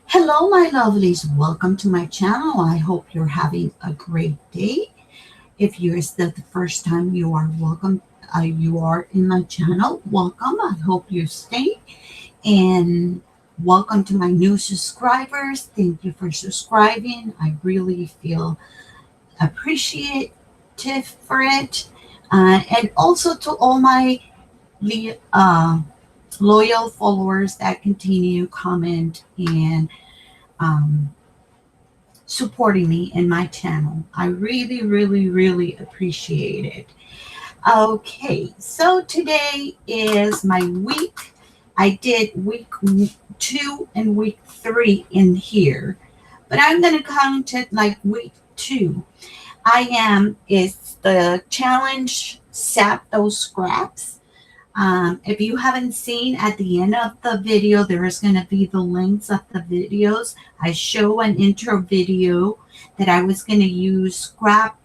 Hello, my lovelies. Welcome to my channel. I hope you're having a great day. If you're still the first time you are welcome, you are in my channel. Welcome. I hope you stay. And welcome to my new subscribers. Thank you for subscribing. I really feel appreciative for it. And also to all my uh, loyal followers that continue comment and um, supporting me in my channel. I really, really, really appreciate it. Okay, so today is my week. I did week 2 and week 3 in here, but I'm going to count it like week 2. It's the challenge Sap Those Scraps. If you haven't seen at the end of the video, there is going to be the links of the videos. I show an intro video that I was going to use scrap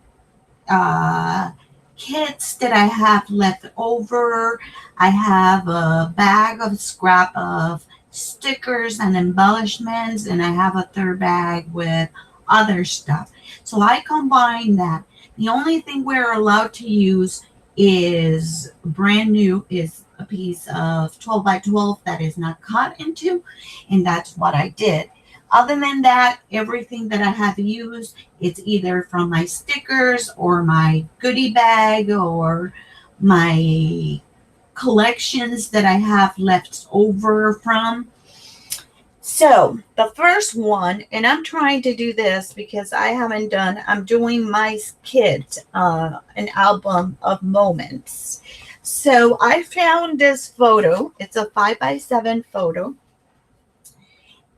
kits that I have left over. I have a bag of scrap of stickers and embellishments, and I have a third bag with other stuff. So I combine that. The only thing we're allowed to use is brand new is a piece of 12 by 12 that is not cut into, and that's what I did. Other than that, everything that I have used, it's either from my stickers or my goodie bag or my collections that I have left over from. So the first one, and I'm trying to do this because I'm doing my kit, an album of moments. So I found this photo. It's a 5x7 photo.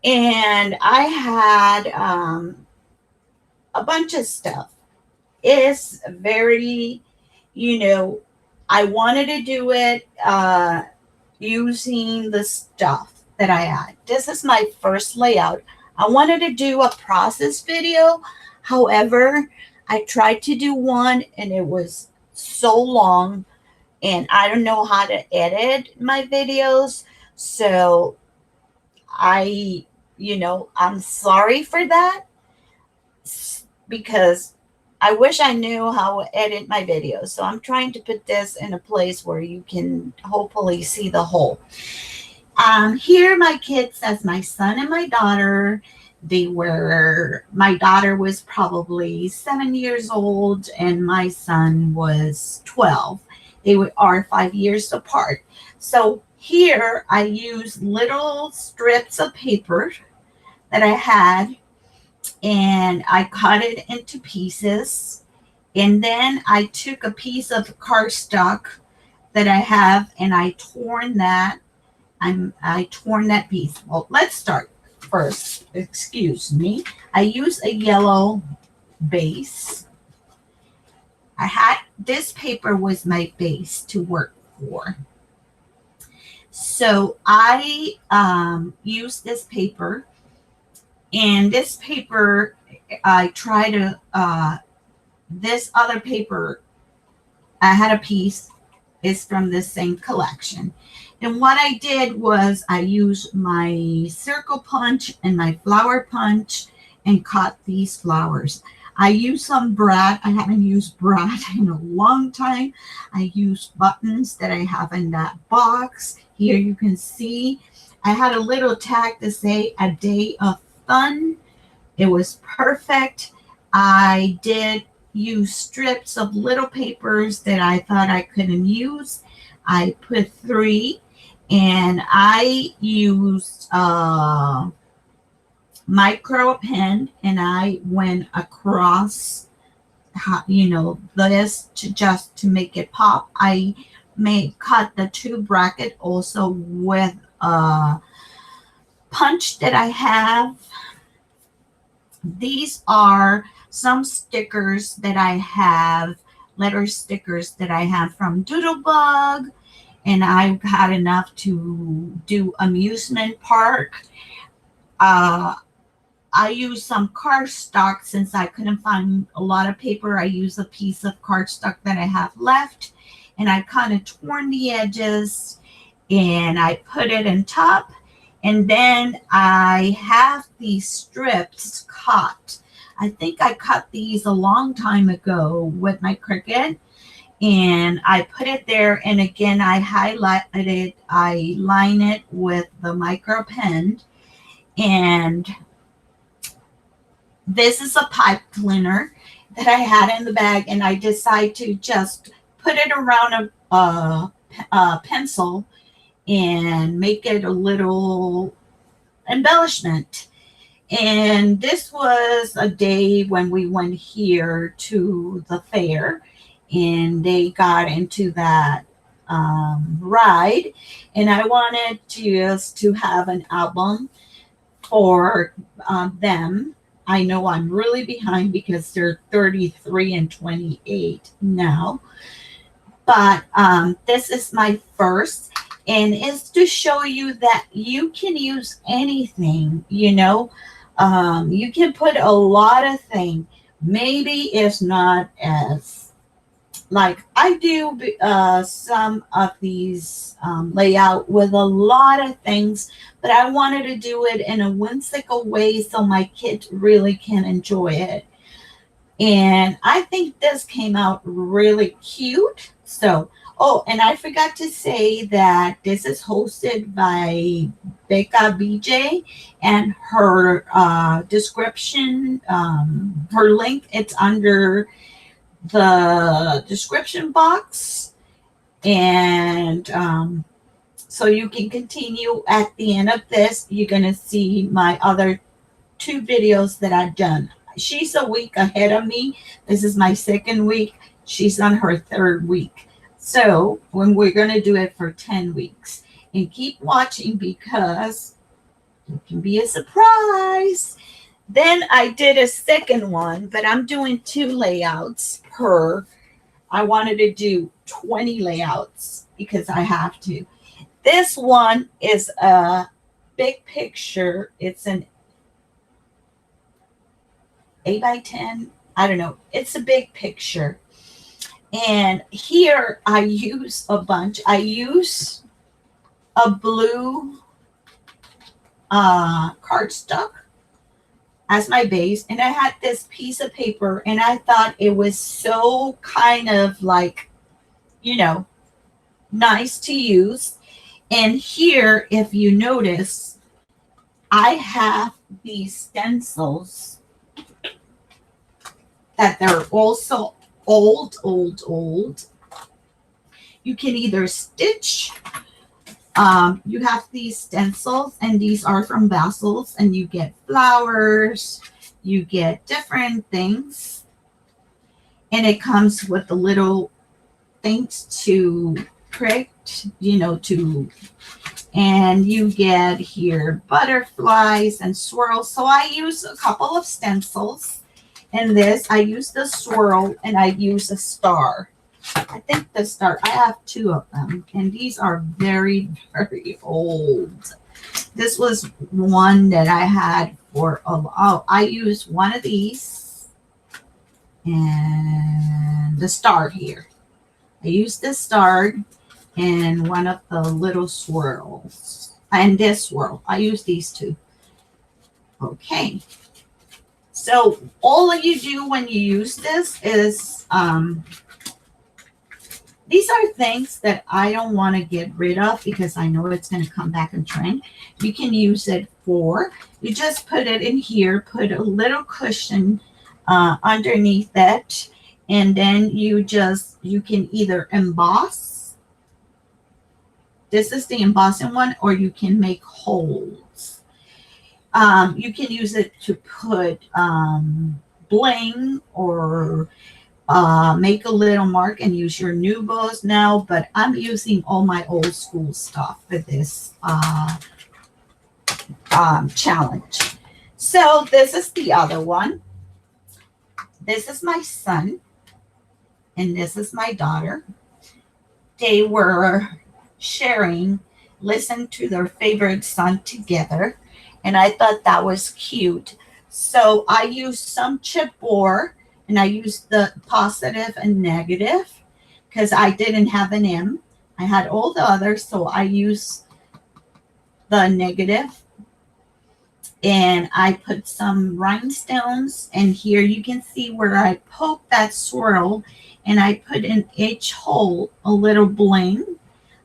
And I had a bunch of stuff. It's very, I wanted to do it using the stuff that I had. This is my first layout. I wanted to do a process video. However, I tried to do one and it was so long and I don't know how to edit my videos. So I'm sorry for that because I wish I knew how to edit my videos. So I'm trying to put this in a place where you can hopefully see the whole. Here my kids as my son and my daughter. My daughter was probably 7 years old and my son was 12. They are 5 years apart. So here I use little strips of paper that I had and I cut it into pieces. And then I took a piece of cardstock that I have and I torn that piece. Well, let's start first. Excuse me. I use a yellow base. This paper was my base to work for. So I use this paper, and this paper I try to this other paper I had a piece is from the same collection. And what I did was I used my circle punch and my flower punch and cut these flowers. I used some brad. I haven't used brad in a long time. I used buttons that I have in that box. Here you can see I had a little tag to say a day of fun. It was perfect. I did use strips of little papers that I thought I couldn't use. I put 3 and I used micro pen and I went across this to make it pop. I cut the 2 bracket also with a punch that I have. These are some stickers that I have, letter stickers that I have from Doodlebug, and I had enough to do amusement park. I used some cardstock since I couldn't find a lot of paper. I used a piece of cardstock that I have left, and I kind of torn the edges, and I put it in top. And then I have these strips cut. I think I cut these a long time ago with my Cricut. And I put it there. And again, I highlight it. I line it with the micro pen. And this is a pipe cleaner that I had in the bag. And I decided to just put it around a pencil and make it a little embellishment. And this was a day when we went here to the fair, and they got into that ride, and I wanted just to have an album for them. I know I'm really behind because they're 33 and 28 now, but this is my first, and it's to show you that you can use anything, you know. You can put a lot of things. Maybe it's not as, like I do some of these layout with a lot of things, but I wanted to do it in a whimsical way so my kids really can enjoy it. And I think this came out really cute. So, oh, and I forgot to say that this is hosted by Beccabj, and her description, her link, it's under the description box. And so you can continue at the end of this. You're going to see my other 2 videos that I've done. She's a week ahead of me. This is my 2nd week. She's on her 3rd week. So when we're going to do it for 10 weeks. And keep watching because it can be a surprise. Then I did a 2nd one, but I'm doing 2 layouts per. I wanted to do 20 layouts because I have to. This one is a big picture. It's an 8x10. I don't know. It's a big picture. And here I use a bunch. I use a blue cardstock as my base. And I had this piece of paper, and I thought it was so kind of like, you know, nice to use. And here, if you notice, I have these stencils that they're also old. You can either stitch. You have these stencils, and these are from Basils, and you get flowers, you get different things, and it comes with the little things to prick, you know, and you get here butterflies and swirls. So I use a couple of stencils. In this, I use the swirl, and I use a star. I think the star, I have 2 of them, and these are very, very old. This was one that I had for, I used one of these, and the star here. I used the star and one of the little swirls, and this swirl. I use these 2. Okay. So all you do when you use this is, these are things that I don't want to get rid of because I know it's going to come back and trend. You can use it for, you just put it in here, put a little cushion underneath it, and then you can either emboss. This is the embossing one, or you can make holes. You can use it to put bling, or make a little mark and use your new bows now, but I'm using all my old school stuff for this challenge. So this is the other one. This is my son, and this is my daughter. They were sharing, listen to their favorite song together, and I thought that was cute. So I used some chipboard, and I used the positive and negative because I didn't have an M. I had all the others, so I used the negative, and I put some rhinestones, and here you can see where I poke that swirl, and I put in each hole a little bling.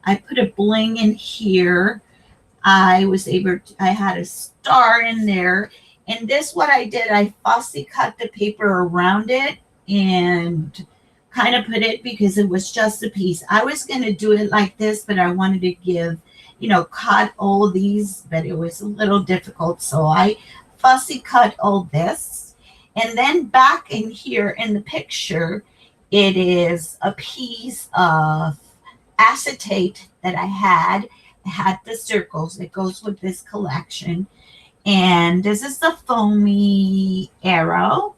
I put a bling in here. I had a star in there, and this, what I did, I fussy cut the paper around it and kind of put it, because it was just a piece. I was going to do it like this, but I wanted to give, cut all these, but it was a little difficult. So I fussy cut all this. And then back in here in the picture, it is a piece of acetate that I had. I had the circles. It goes with this collection. And this is the foamy arrow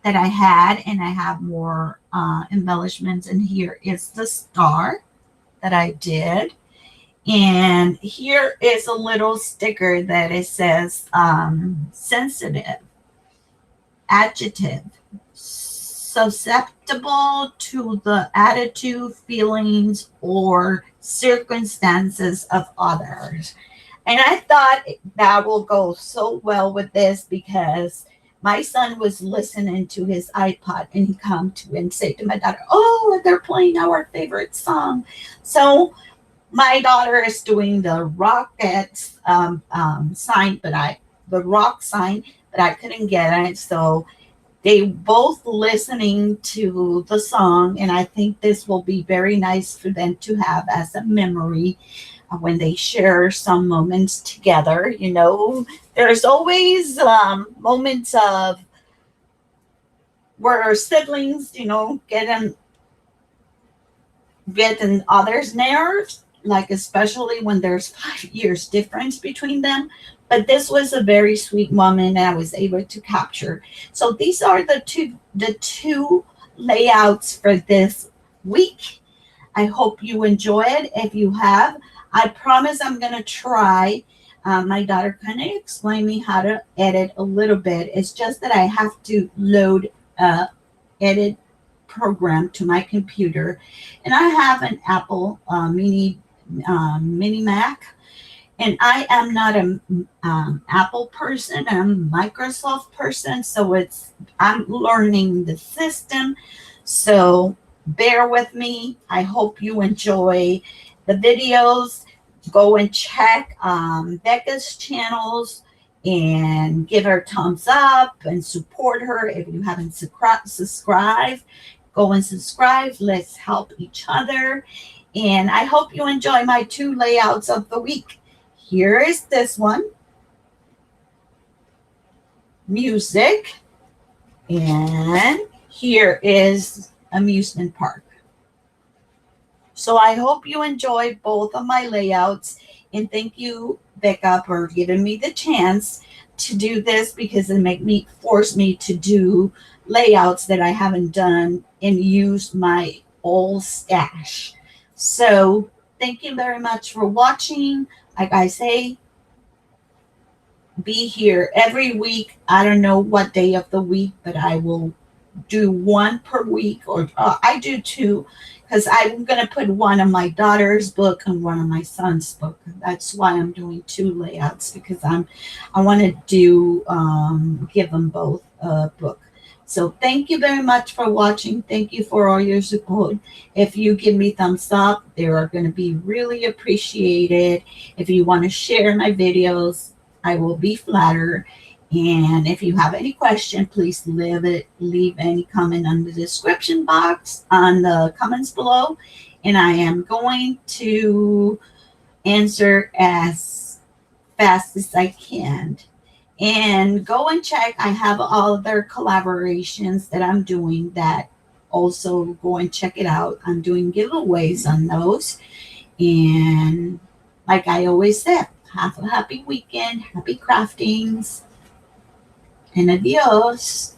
that I had, and I have more embellishments. And here is the star that I did. And here is a little sticker that it says sensitive, adjective, susceptible to the attitude, feelings, or circumstances of others. And I thought that will go so well with this, because my son was listening to his iPod, and he come to and say to my daughter, "Oh, they're playing our favorite song." So my daughter is doing the rockets sign, the rock sign, but I couldn't get it. So they both listening to the song, and I think this will be very nice for them to have as a memory when they share some moments together. There's always moments of where siblings, getting others' nerves, like especially when there's 5 years difference between them. But this was a very sweet moment I was able to capture. So these are the two layouts for this week. I hope you enjoy it. If you have, I promise I'm going to try. My daughter kind of explained me how to edit a little bit. It's just that I have to load edit program to my computer, and I have an Apple mini Mac, and I am not an Apple person. I'm a Microsoft person, so I'm learning the system. So bear with me. I hope you enjoy the videos. Go and check Becca's channels and give her a thumbs up and support her. If you haven't subscribed, go and subscribe. Let's help each other. And I hope you enjoy my 2 layouts of the week. Here is this one, music, and here is amusement park. So I hope you enjoy both of my layouts, and thank you, Becca, for giving me the chance to do this, because it force me to do layouts that I haven't done and use my old stash. So thank you very much for watching. Like I say, be here every week. I don't know what day of the week, but I will do 1 per week, or I do 2, because I'm going to put one on my daughter's book and one on my son's book. That's why I'm doing 2 layouts, because I want to give them both a book. So thank you very much for watching. Thank you for all your support. If you give me thumbs up, they are going to be really appreciated. If you want to share my videos, I will be flattered. And if you have any question, please leave any comment on the description box, on the comments below, and I am going to answer as fast as I can. And go and check. I have all other collaborations that I'm doing, that also go and check it out. I'm doing giveaways on those. And like I always said, have a happy weekend, happy craftings, and adios.